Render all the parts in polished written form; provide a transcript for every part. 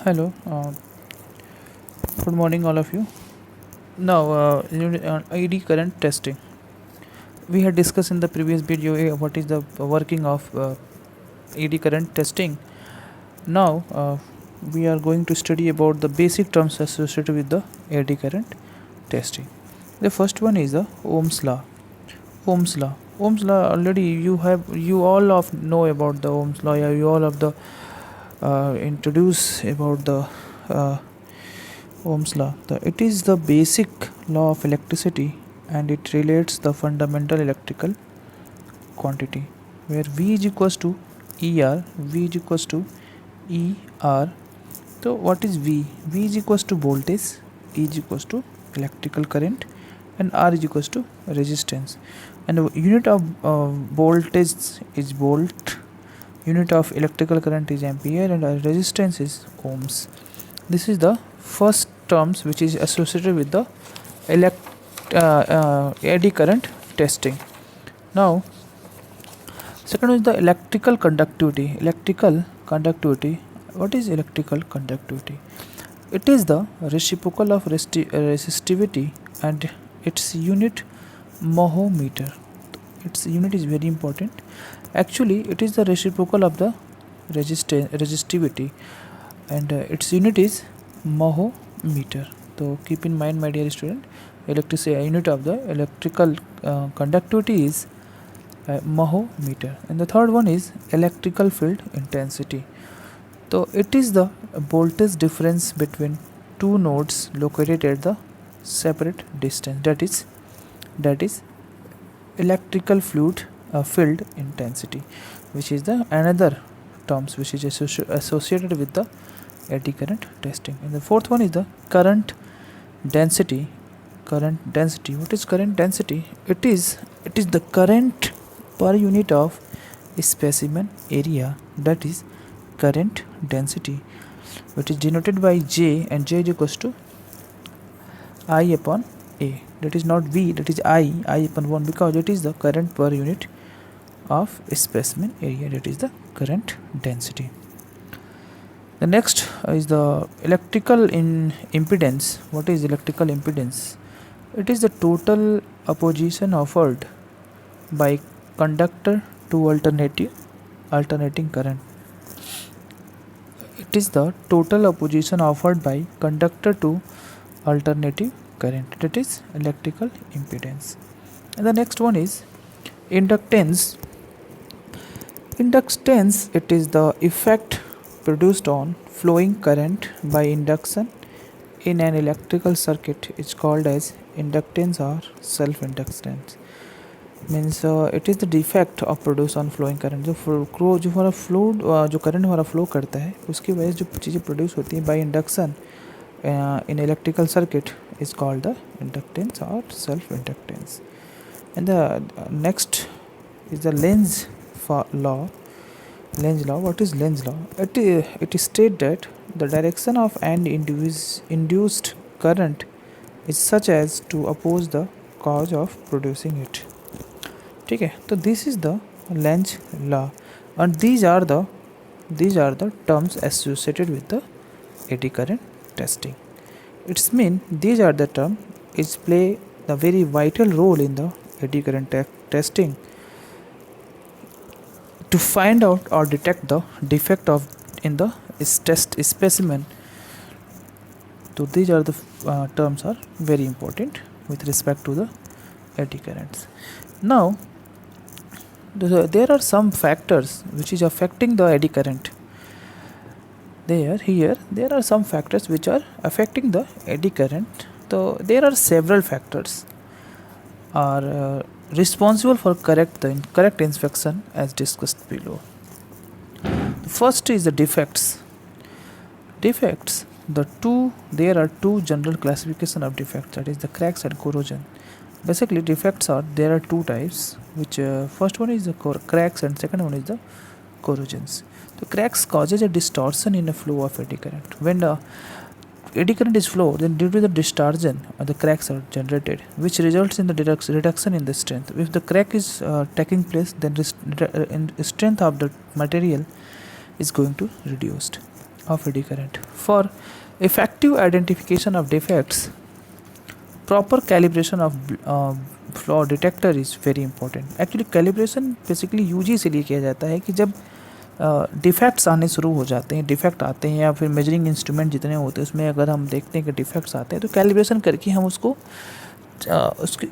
Hello, good morning, all of you. Now, ID current testing. We had discussed in the previous video what is the working of AD current testing. Now, we are going to study about the basic terms associated with the AD current testing. The first one is the Ohm's law. Ohm's law. Ohm's law. Already you all of know about the Ohm's law. Yeah, you all of the introduce about the uh, Ohm's law. It is the basic law of electricity and it relates the fundamental electrical quantity where V is equals to ER, V is equals to ER. So what is V? V is equals to voltage, E is equals to electrical current and R is equals to resistance. And the unit of voltage is volt, unit of electrical current is ampere and resistance is ohms. This is the first terms which is associated with the AD current testing. Now, second is the electrical conductivity. Electrical conductivity. What is electrical conductivity? It is the reciprocal of resistivity and its unit mho meter. Its unit is very important. Actually, it is the reciprocal of the resistivity and its unit is mho meter. So keep in mind, my dear student, unit of the electrical conductivity is mho meter. And the third one is electrical field intensity. So it is the voltage difference between two nodes located at the separate distance. That is electrical fluid field intensity, which is the another terms which is associated with the AD current testing. And the fourth one is the current density. Current density. What is current density? It is the current per unit of specimen area. That is current density, which is denoted by J, and J is equals to I upon A. That is not V, that is I upon 1, because it is the current per unit of specimen area. That is the current density. The next is the electrical impedance. What is electrical impedance? It is the total opposition offered by conductor to alternating current. It is the total opposition offered by conductor to alternative current. That is electrical impedance. And the next one is inductance. Inductance, it is the effect produced on flowing current by induction in an electrical circuit. It's called as inductance or self-inductance. Means it is the defect of produce on flowing current. जो हमारा flow जो current हमारा flow करता है उसकी वजह से जो चीज़ें प्रोड्यूस होती हैं by induction in electrical circuit is called the inductance or self-inductance. And the next is the Lenz law. Lenz law. What is Lenz law? It states that the direction of an induced current is such as to oppose the cause of producing it. ठीक है, तो this is the Lenz law, and these are the terms associated with the AD current testing. It's mean these are the terms which play the very vital role in the AD current testing to find out or detect the defect of in the test specimen. So these are the terms are very important with respect to the AD currents. Now there are some factors which is affecting the AD current. There are some factors which are affecting the AD current. So there are several factors are responsible for correct inspection as discussed below. The first is the defects. There are two general classification of defects, that is the cracks and corrosion. Basically defects there are two types, which first one is the cracks and second one is the corrosions. The cracks causes a distortion in the flow of AD current. When the AD current is flow, then due to the distortion the cracks are generated, which results in the reduction in the strength. If the crack is taking place, then strength of the material is going to reduced of AD current. For effective identification of defects, proper calibration of flaw detector is very important. Actually calibration basically use ही इसलिए किया जाता है कि जब defects आने शुरू हो जाते हैं, डिफेक्ट आते हैं या फिर मेजरिंग इंस्ट्रूमेंट जितने होते हैं उसमें अगर हम देखते हैं कि डिफेक्ट्स आते हैं तो कैलिब्रेशन करके हम उसको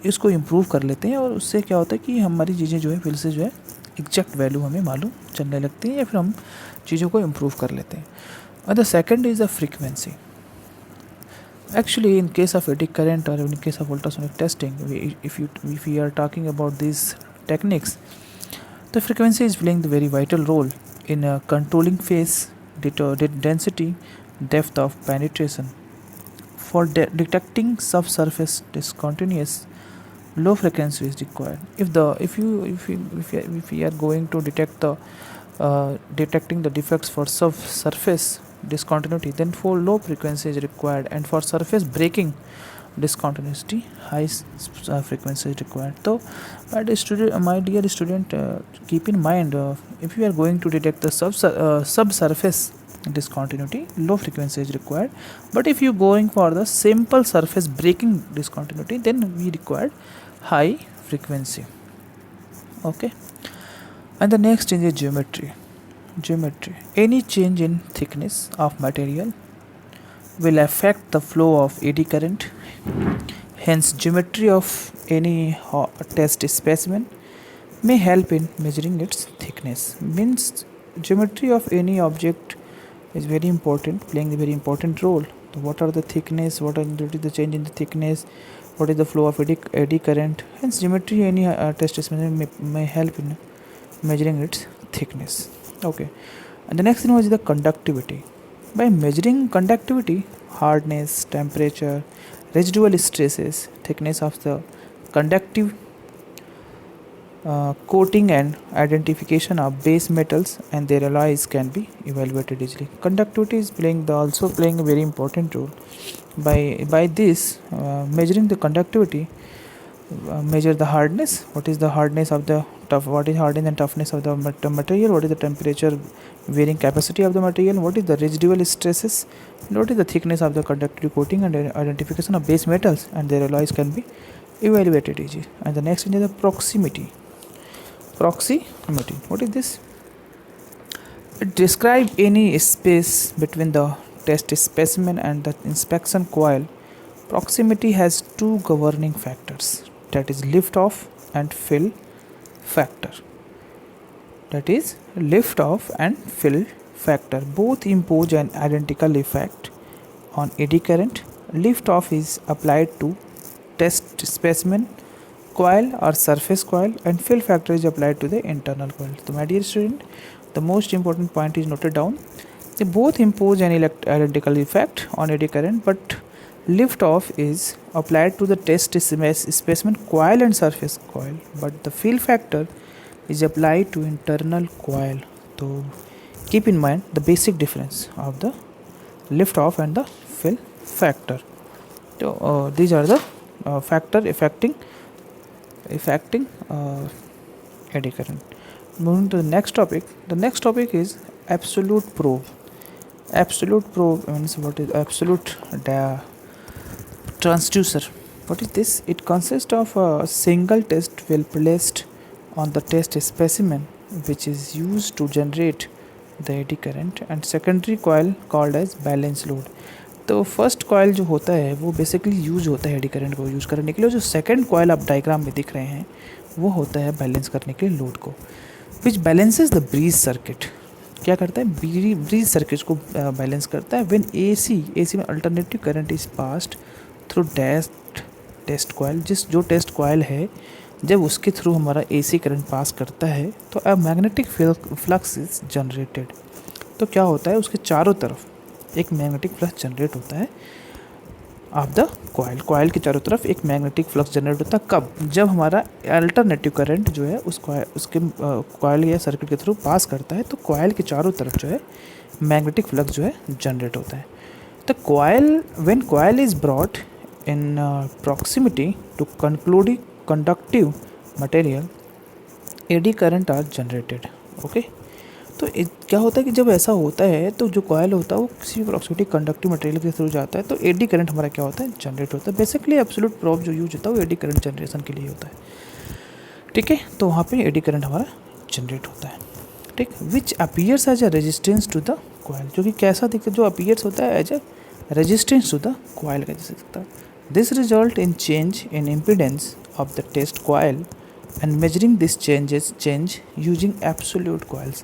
इसको इम्प्रूव कर लेते हैं, और उससे क्या होता है कि हमारी चीज़ें जो है फिर से जो है एग्जैक्ट वैल्यू हमें मालूम चलने लगती हैं या फिर हम चीज़ों को इम्प्रूव कर लेते हैं. और the second is the frequency. Actually, in case of eddy current or in case of ultrasonic testing, if we are talking about these techniques, the frequency is playing the very vital role in controlling phase, density, depth of penetration. For detecting subsurface discontinuous, low frequency is required. If we are going to detect the detecting the defects for subsurface discontinuity, then for low frequency is required, and for surface breaking discontinuity high frequency is required. So my dear student, keep in mind, if you are going to detect the subsurface discontinuity, low frequency is required, but if you going for the simple surface breaking discontinuity, then we require high frequency. Okay. And the next is geometry. Any change in thickness of material will affect the flow of eddy current. Hence, geometry of any test specimen may help in measuring its thickness. Means geometry of any object is very important, playing a very important role. So what are the thickness? What is the change in the thickness? What is the flow of eddy current? Hence, geometry any test specimen may help in measuring its thickness. Okay, and the next thing was the conductivity. By measuring conductivity, hardness, temperature, residual stresses, thickness of the conductive coating and identification of base metals and their alloys can be evaluated easily. Conductivity is also playing a very important role. By this measuring the conductivity, measure the hardness. What is the hardness of the what is hardness and toughness of the material? What is the temperature varying capacity of the material? What is the residual stresses? And what is the thickness of the conductive coating and identification of base metals and their alloys can be evaluated easily. And the next is the proximity. What is this? It describes any space between the test specimen and the inspection coil. Proximity has two governing factors, that is lift off and fill factor. Both impose an identical effect on eddy current. Lift off is applied to test specimen coil or surface coil, and fill factor is applied to the internal coil. So my dear student, the most important point is noted down. They both impose an identical effect on eddy current, but lift off is applied to the test specimen coil and surface coil, but the fill factor is applied to internal coil. So keep in mind the basic difference of the lift off and the fill factor. So these are the factor affecting eddy current. Moving to the next topic. The next topic is absolute probe. Absolute probe means what is absolute transducer. What is this? It consists of a single test well placed on the test specimen, which is used to generate the eddy current, and secondary coil called as balance load. तो first coil जो होता है वो basically use होता है eddy current को use करने के लिए. जो सेकंड कॉयल आप डायग्राम में दिख रहे हैं वो होता है बैलेंस करने के लिए लोड को, which balances the bridge circuit. क्या करता है? ब्रीज सर्किट को बैलेंस करता है. व्हेन एसी में alternative current is passed through test coil. जो टेस्ट कॉयल है जब उसके थ्रू हमारा एसी करंट पास करता है तो a magnetic flux is generated. तो क्या होता है? उसके चारों तरफ एक मैग्नेटिक फ्लक्स जनरेट होता है ऑफ द कॉयल के चारों तरफ एक मैग्नेटिक फ्लक्स जनरेट होता है. कब? जब हमारा अल्टरनेटिव करंट जो है उसके कॉयल या सर्किट के थ्रू पास करता है तो कॉयल के चारों तरफ जो है मैग्नेटिक फ्लक्स जो है जनरेट होता है. तो when coil is brought in proximity to conductive material, eddy current are generated. Okay, तो क्या होता है कि जब ऐसा होता है तो जो कॉयल होता है वो किसी भी प्रॉक्सिमिटी कंडक्टिव मटेरियल के थ्रू जाता है, तो एडी करंट हमारा क्या होता है, जनरेट होता है। बेसिकली एब्सोल्यूट प्रोब जो यूज होता है वो एडी करंट जनरेशन के लिए होता है, ठीक है। तो वहाँ पे एडी करंट हमारा जनरेट होता है, ठीक। Which appears as a resistance to the coil, जो कि कैसा दिखता है, जो अपीयर्स होता है as a resistance to the coil का जैसे दिखता है। This result in change in impedance of the test coil and measuring this change using absolute coils.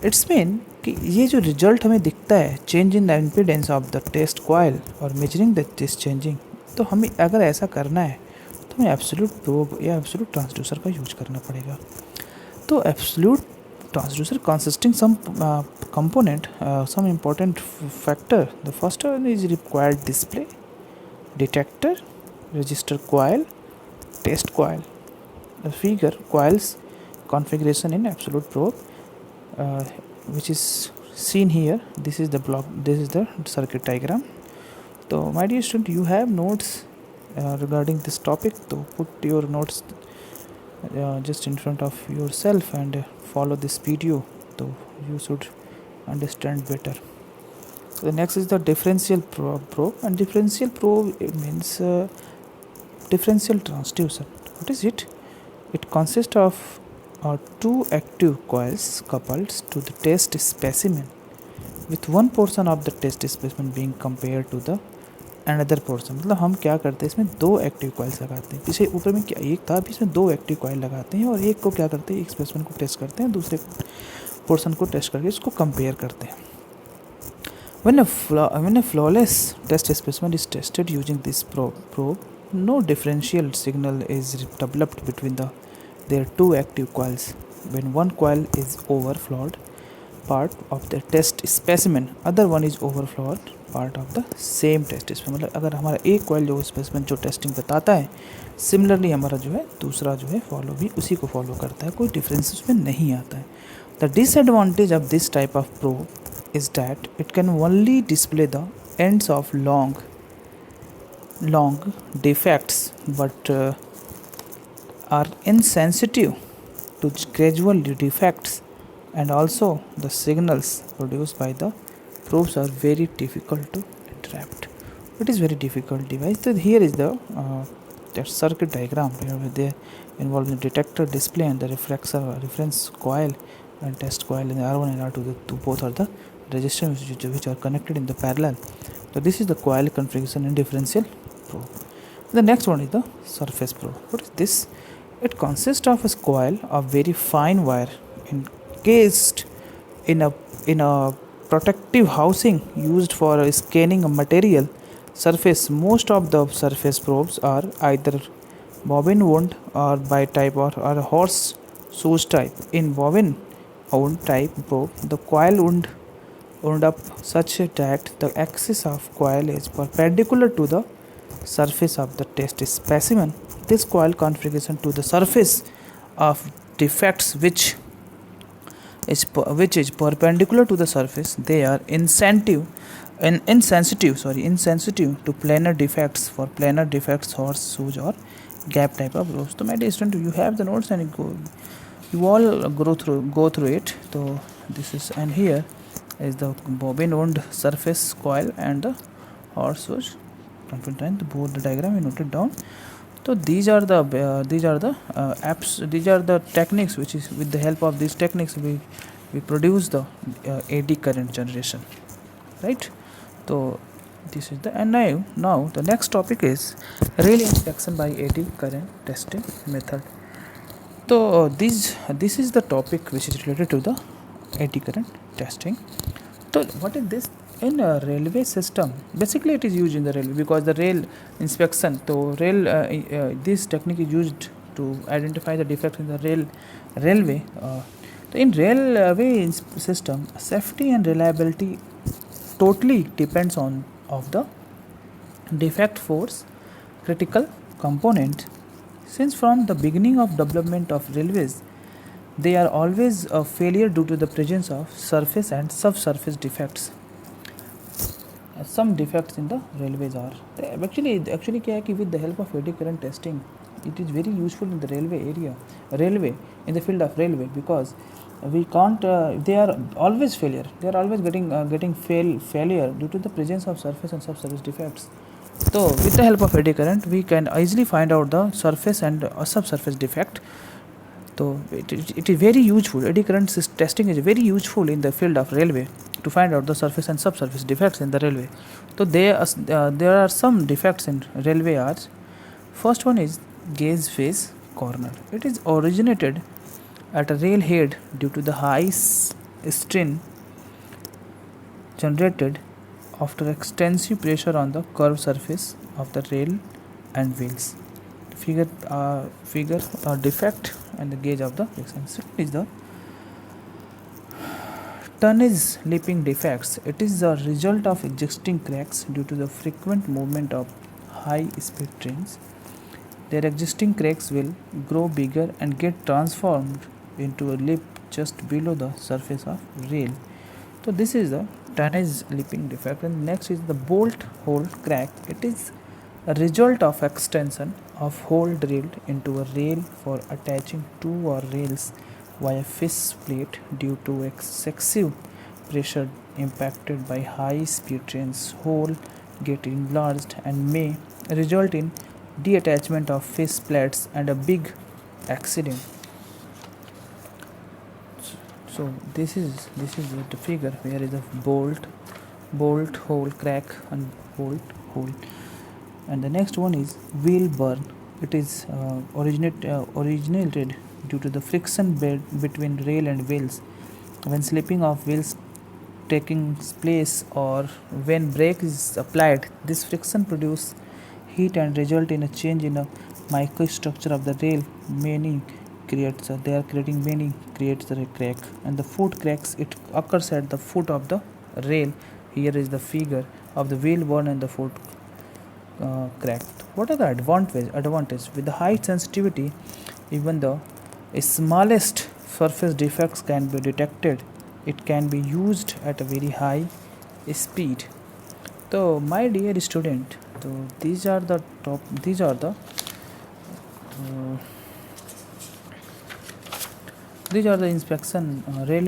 It's mean कि ये जो रिजल्ट हमें दिखता है change in the impedance of the test coil और मेजरिंग दिस चेंजिंग, तो हमें अगर ऐसा करना है तो हमें एब्सोल्यूट प्रोब या एब्सोल्यूट ट्रांसड्यूसर का यूज करना पड़ेगा। तो absolute transducer consisting some component, some important factor. The first one is required display, detector, resistor coil, test coil. The figure coils configuration in absolute probe, which is seen here. This is the block, this is the circuit diagram. So my dear student, you have notes regarding this topic, so put your notes just in front of yourself and follow this video, so you should understand better. So the next is the differential probe, and differential probe means differential transducer. What is it? It consists of two active coils coupled to the test specimen, with one portion of the test specimen being compared to the another portion. मतलब हम क्या करते हैं, इसमें दो active coils लगाते हैं। पीछे ऊपर में क्या एक था, अभी इसमें दो एक्टिव कॉइल लगाते हैं और एक को क्या करते हैं, एक स्पेसिमेन को टेस्ट करते हैं, दूसरे पोर्शन को टेस्ट करके इसको कंपेयर करते हैं। When a flawless test specimen is tested using this probe, no differential signal is developed between their two active coils. When one coil is overflowed part of the test specimen, other one is overflowed part of the same test specimen. मतलब अगर हमारा एक coil जो specimen जो testing बताता है, similarly हमारा जो है दूसरा जो है फॉलो भी उसी को फॉलो करता है, कोई डिफरेंस उसमें नहीं आता है। The disadvantage of this type of probe is that it can only display the ends of long defects, but are insensitive to gradual defects, and also the signals produced by the probes are very difficult to interrupt. It is very difficult device. So here is the circuit diagram where they involve the detector, display, and the reference coil and test coil, and R1 and R2, the both are the resistors which are connected in the parallel. So this is the coil configuration in differential probe. The next one is the surface probe. What is this? It consists of a coil of very fine wire encased in a protective housing used for scanning a material surface. Most of the surface probes are either bobbin wound or by type or horseshoe type. In bobbin wound type probe, the coil wound up such that the axis of coil is perpendicular to the surface of the test specimen. This coil configuration to the surface of defects which is perpendicular to the surface, they are insensitive to planar defects. For planar defects, horseshoes or gap type of rows. So my dear student, you have the notes and you all go through it. So this is, and here is the bobbin wound surface coil and the horseshoes. The board diagram you noted down. So these are the apps. These are the techniques which is with the help of these techniques we produce the AD current generation, right? So this is the, and now the next topic is relay inspection by AD current testing method. So this is the topic which is related to the AD current testing. So what is this? In a railway system, basically it is used in the railway because the rail inspection, so this technique is used to identify the defects in the railway. So in railway system, safety and reliability totally depends on of the defect force critical component. Since from the beginning of development of railways, they are always a failure due to the presence of surface and subsurface defects. Some defects in the railways are actually क्या है कि with the help of eddy current testing, it is very useful in the railway in the field of railway, because we can't they are always failure, they are always getting failure due to the presence of surface and subsurface defects. So with the help of eddy current we can easily find out the surface and subsurface defect. So it is very useful. Eddy current testing is very useful in the field of railway to find out the surface and subsurface defects in the railway. So there are some defects in railway arch. First one is gauge phase corner. It is originated at a rail head due to the high strain generated after extensive pressure on the curved surface of the rail and wheels. Figure defect and the gauge of the friction. Second is the tonnage leaping defects. It is the result of existing cracks due to the frequent movement of high speed trains. Their existing cracks will grow bigger and get transformed into a lip just below the surface of rail. So this is the tonnage leaping defect. And next is the bolt hole crack. It is a result of extension of hole drilled into a rail for attaching two or rails via fist plate due to excessive pressure impacted by high speed trains. Hole get enlarged and may result in detachment of fist plates and a big accident. So this is the figure where is a bolt hole crack and bolt hole. And the next one is wheel burn. It is originated due to the friction between rail and wheels when slipping of wheels taking place or when brake is applied. This friction produces heat and result in a change in a microstructure of the rail. They are creating many creates the crack, and the foot cracks, it occurs at the foot of the rail. Here is the figure of the wheel burn and the foot cracked. What are the advantage with the high sensitivity? Even the smallest surface defects can be detected. It can be used at a very high speed. So my dear student, so these are the inspection railway